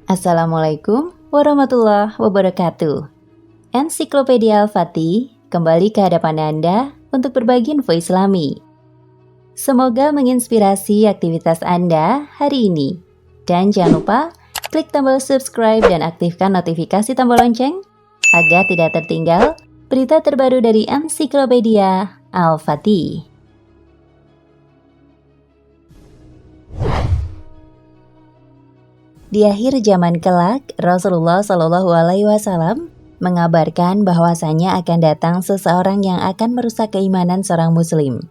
Assalamualaikum warahmatullahi wabarakatuh. Ensiklopedia Al-Fatih kembali ke hadapan Anda untuk berbagi info Islami. Semoga menginspirasi aktivitas Anda hari ini. Dan jangan lupa klik tombol subscribe dan aktifkan notifikasi tombol lonceng agar tidak tertinggal berita terbaru dari Ensiklopedia Al-Fatih. Di akhir zaman kelak, Rasulullah Shallallahu Alaihi Wasallam mengabarkan bahwasanya akan datang seseorang yang akan merusak keimanan seorang Muslim.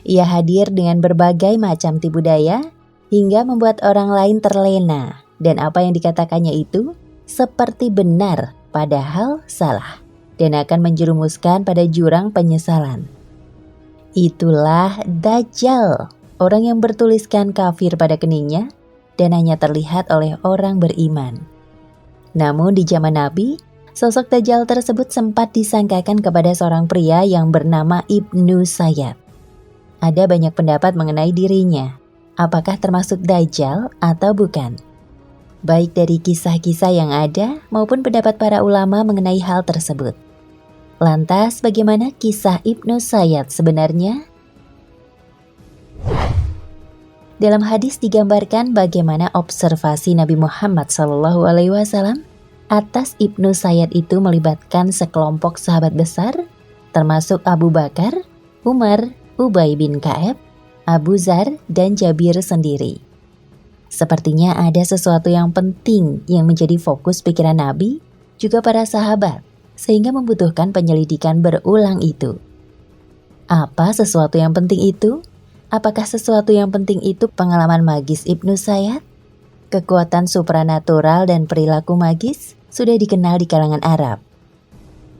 Ia hadir dengan berbagai macam tipu daya hingga membuat orang lain terlena, dan apa yang dikatakannya itu seperti benar padahal salah, dan akan menjerumuskan pada jurang penyesalan. Itulah Dajjal, orang yang bertuliskan kafir pada keningnya dan hanya terlihat oleh orang beriman. Namun di zaman Nabi, sosok Dajjal tersebut sempat disangkakan kepada seorang pria yang bernama Ibnu Sayyad. Ada banyak pendapat mengenai dirinya, apakah termasuk Dajjal atau bukan. Baik dari kisah-kisah yang ada maupun pendapat para ulama mengenai hal tersebut. Lantas bagaimana kisah Ibnu Sayyad sebenarnya? Dalam hadis digambarkan bagaimana observasi Nabi Muhammad SAW atas Ibnu Sayyad itu melibatkan sekelompok sahabat besar, termasuk Abu Bakar, Umar, Ubay bin Ka'ab, Abu Dzar, dan Jabir sendiri. Sepertinya ada sesuatu yang penting yang menjadi fokus pikiran Nabi, juga para sahabat, sehingga membutuhkan penyelidikan berulang itu. Apa sesuatu yang penting itu? Apakah sesuatu yang penting itu pengalaman magis Ibnu Sayyad? Kekuatan supranatural dan perilaku magis sudah dikenal di kalangan Arab.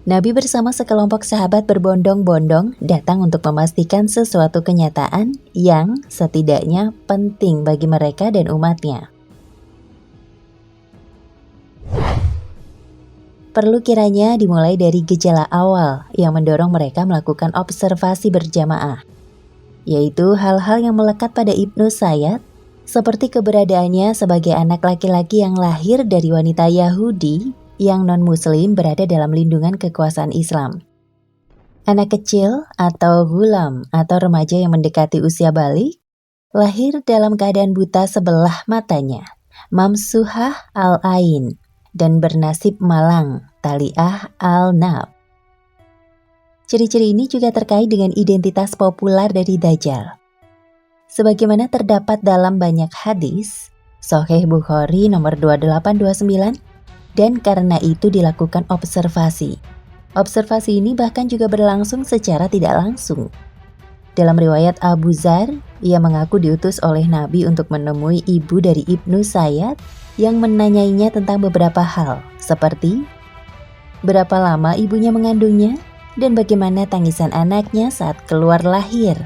Nabi bersama sekelompok sahabat berbondong-bondong datang untuk memastikan sesuatu kenyataan yang setidaknya penting bagi mereka dan umatnya. Perlu kiranya dimulai dari gejala awal yang mendorong mereka melakukan observasi berjamaah, yaitu hal-hal yang melekat pada Ibnu Sayyad, seperti keberadaannya sebagai anak laki-laki yang lahir dari wanita Yahudi yang non-muslim berada dalam lindungan kekuasaan Islam. Anak kecil atau gulam atau remaja yang mendekati usia balik, lahir dalam keadaan buta sebelah matanya, mamsuhah al-ain, dan bernasib malang, taliah al-nab. Ciri-ciri ini juga terkait dengan identitas populer dari Dajjal. Sebagaimana terdapat dalam banyak hadis, Sahih Bukhari nomor 2829, dan karena itu dilakukan observasi. Observasi ini bahkan juga berlangsung secara tidak langsung. Dalam riwayat Abu Dzar, ia mengaku diutus oleh Nabi untuk menemui ibu dari Ibnu Sayyad yang menanyainya tentang beberapa hal, seperti berapa lama ibunya mengandungnya, dan bagaimana tangisan anaknya saat keluar lahir.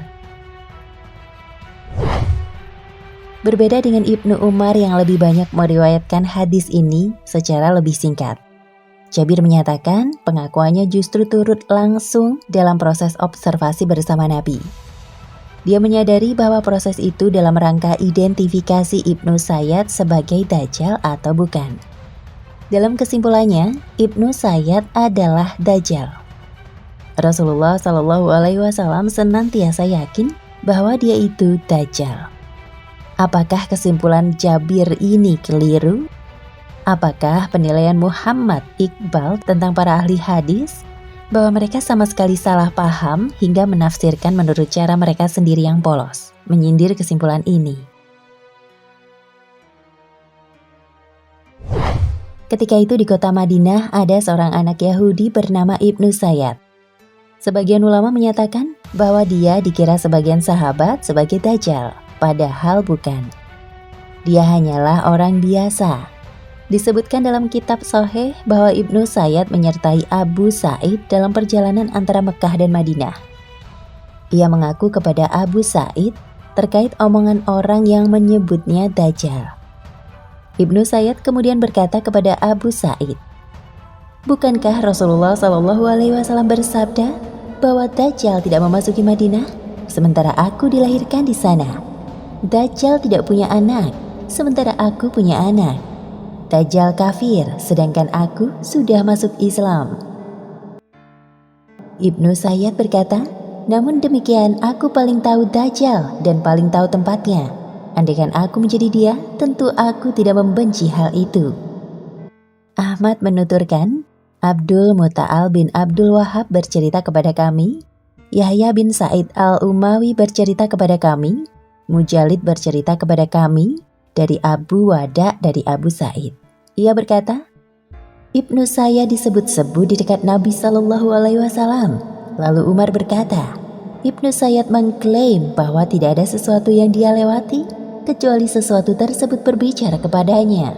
Berbeda dengan Ibnu Umar yang lebih banyak meriwayatkan hadis ini secara lebih singkat. Jabir menyatakan pengakuannya justru turut langsung dalam proses observasi bersama Nabi. Dia menyadari bahwa proses itu dalam rangka identifikasi Ibnu Sayyad sebagai Dajjal atau bukan. Dalam kesimpulannya, Ibnu Sayyad adalah Dajjal. Rasulullah Shallallahu Alaihi Wasallam senantiasa yakin bahwa dia itu Dajjal. Apakah kesimpulan Jabir ini keliru? Apakah penilaian Muhammad Iqbal tentang para ahli hadis bahwa mereka sama sekali salah paham hingga menafsirkan menurut cara mereka sendiri yang polos, menyindir kesimpulan ini? Ketika itu di kota Madinah ada seorang anak Yahudi bernama Ibnu Sayyad. Sebagian ulama menyatakan bahwa dia dikira sebagian sahabat sebagai Dajjal, padahal bukan. Dia hanyalah orang biasa. Disebutkan dalam kitab Sahih bahwa Ibnu Sayyad menyertai Abu Sa'id dalam perjalanan antara Mekah dan Madinah. Ia mengaku kepada Abu Sa'id terkait omongan orang yang menyebutnya Dajjal. Ibnu Sayyad kemudian berkata kepada Abu Sa'id, "Bukankah Rasulullah SAW bersabda bahwa Dajjal tidak memasuki Madinah, sementara aku dilahirkan di sana? Dajjal tidak punya anak, sementara aku punya anak. Dajjal kafir, sedangkan aku sudah masuk Islam. Ibnu Sayyad berkata, namun demikian aku paling tahu Dajjal dan paling tahu tempatnya. Andaikan aku menjadi dia, tentu aku tidak membenci hal itu. Ahmad menuturkan, Abdul Muta'al bin Abdul Wahab bercerita kepada kami, Yahya bin Sa'id al-Umawi bercerita kepada kami, Mujalid bercerita kepada kami, dari Abu Wada dari Abu Sa'id. Ia berkata, Ibnu saya disebut-sebut di dekat Nabi SAW. Lalu Umar berkata, Ibnu Sayyad mengklaim bahwa tidak ada sesuatu yang dia lewati, kecuali sesuatu tersebut berbicara kepadanya.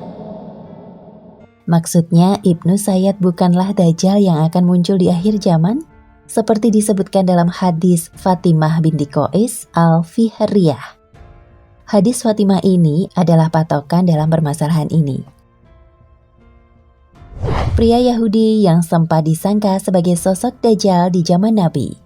Maksudnya Ibnu Sayyad bukanlah Dajjal yang akan muncul di akhir zaman, seperti disebutkan dalam hadis Fatimah binti Qais al-Fihriyah. Hadis Fatimah ini adalah patokan dalam permasalahan ini. Pria Yahudi yang sempat disangka sebagai sosok Dajjal di zaman Nabi.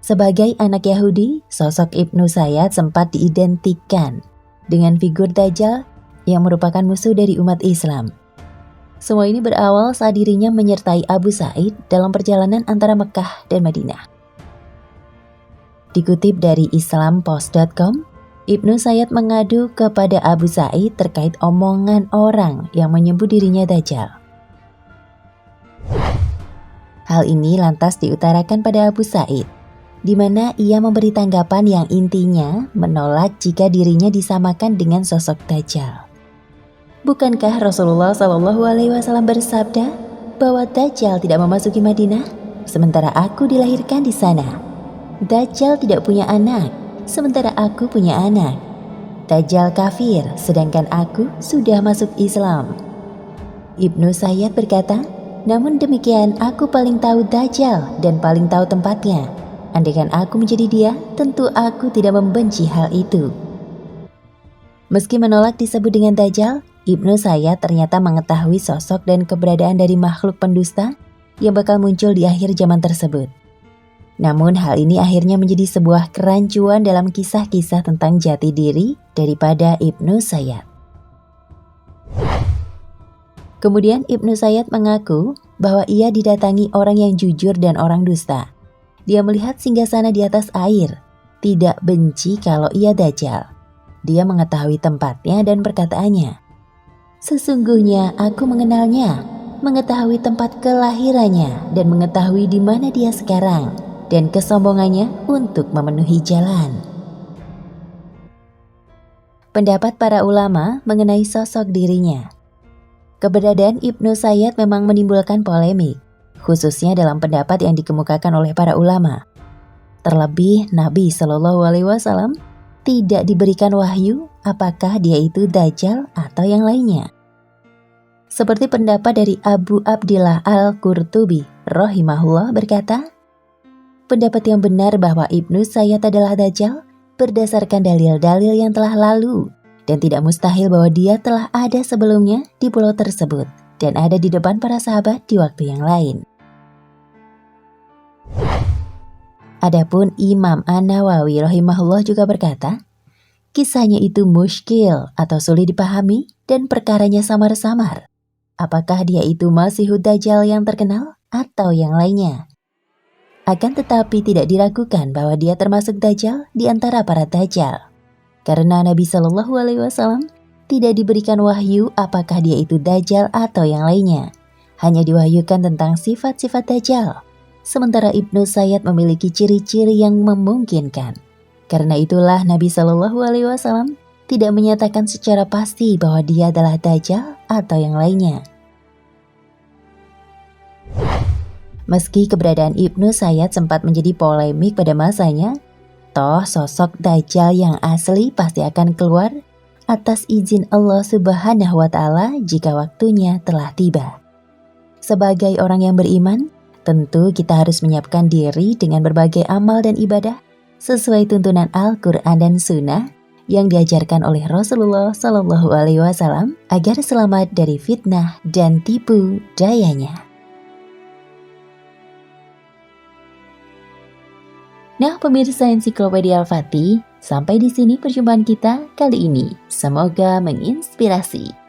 Sebagai anak Yahudi, sosok Ibnu Sayyad sempat diidentikan dengan figur Dajjal yang merupakan musuh dari umat Islam. Semua ini berawal saat dirinya menyertai Abu Sa'id dalam perjalanan antara Mekah dan Madinah. Dikutip dari islampost.com, Ibnu Sayyad mengadu kepada Abu Sa'id terkait omongan orang yang menyebut dirinya Dajjal. Hal ini lantas diutarakan pada Abu Sa'id, di mana ia memberi tanggapan yang intinya menolak jika dirinya disamakan dengan sosok Dajjal. Bukankah Rasulullah SAW bersabda bahwa Dajjal tidak memasuki Madinah, sementara aku dilahirkan di sana? Dajjal tidak punya anak, sementara aku punya anak. Dajjal kafir, sedangkan aku sudah masuk Islam. Ibnu Sayyad berkata, namun demikian aku paling tahu Dajjal dan paling tahu tempatnya. Andaikan aku menjadi dia, tentu aku tidak membenci hal itu. Meski menolak disebut dengan Dajjal, Ibnu Sayyad ternyata mengetahui sosok dan keberadaan dari makhluk pendusta yang bakal muncul di akhir zaman tersebut. Namun hal ini akhirnya menjadi sebuah kerancuan dalam kisah-kisah tentang jati diri daripada Ibnu Sayyad. Kemudian Ibnu Sayyad mengaku bahwa ia didatangi orang yang jujur dan orang dusta. Dia melihat singgasana di atas air, tidak benci kalau ia Dajjal. Dia mengetahui tempatnya dan perkataannya. Sesungguhnya aku mengenalnya, mengetahui tempat kelahirannya dan mengetahui di mana dia sekarang, dan kesombongannya untuk memenuhi jalan. Pendapat para ulama mengenai sosok dirinya. Keberadaan Ibnu Sayyad memang menimbulkan polemik, khususnya dalam pendapat yang dikemukakan oleh para ulama. Terlebih Nabi SAW tidak diberikan wahyu apakah dia itu Dajjal atau yang lainnya. Seperti pendapat dari Abu Abdillah Al-Qurtubi rahimahullah berkata, pendapat yang benar bahwa Ibnu Sayyad adalah Dajjal berdasarkan dalil-dalil yang telah lalu dan tidak mustahil bahwa dia telah ada sebelumnya di pulau tersebut dan ada di depan para sahabat di waktu yang lain. Adapun Imam An-Nawawi rahimahullah juga berkata, kisahnya itu muskil atau sulit dipahami dan perkaranya samar-samar. Apakah dia itu Masihud Dajjal yang terkenal atau yang lainnya? Akan tetapi tidak diragukan bahwa dia termasuk Dajjal di antara para Dajjal. Karena Nabi SAW tidak diberikan wahyu apakah dia itu Dajjal atau yang lainnya. Hanya diwahyukan tentang sifat-sifat Dajjal. Sementara Ibnu Sayyad memiliki ciri-ciri yang memungkinkan. Karena itulah Nabi SAW tidak menyatakan secara pasti bahwa dia adalah Dajjal atau yang lainnya. Meski keberadaan Ibnu Sayyad sempat menjadi polemik pada masanya, toh sosok Dajjal yang asli pasti akan keluar atas izin Allah Subhanahu wa Ta'ala jika waktunya telah tiba. Sebagai orang yang beriman, tentu kita harus menyiapkan diri dengan berbagai amal dan ibadah sesuai tuntunan Al-Quran dan Sunnah yang diajarkan oleh Rasulullah SAW agar selamat dari fitnah dan tipu dayanya. Nah, pemirsa Ensiklopedia Al-Fatih, sampai di sini perjumpaan kita kali ini. Semoga menginspirasi.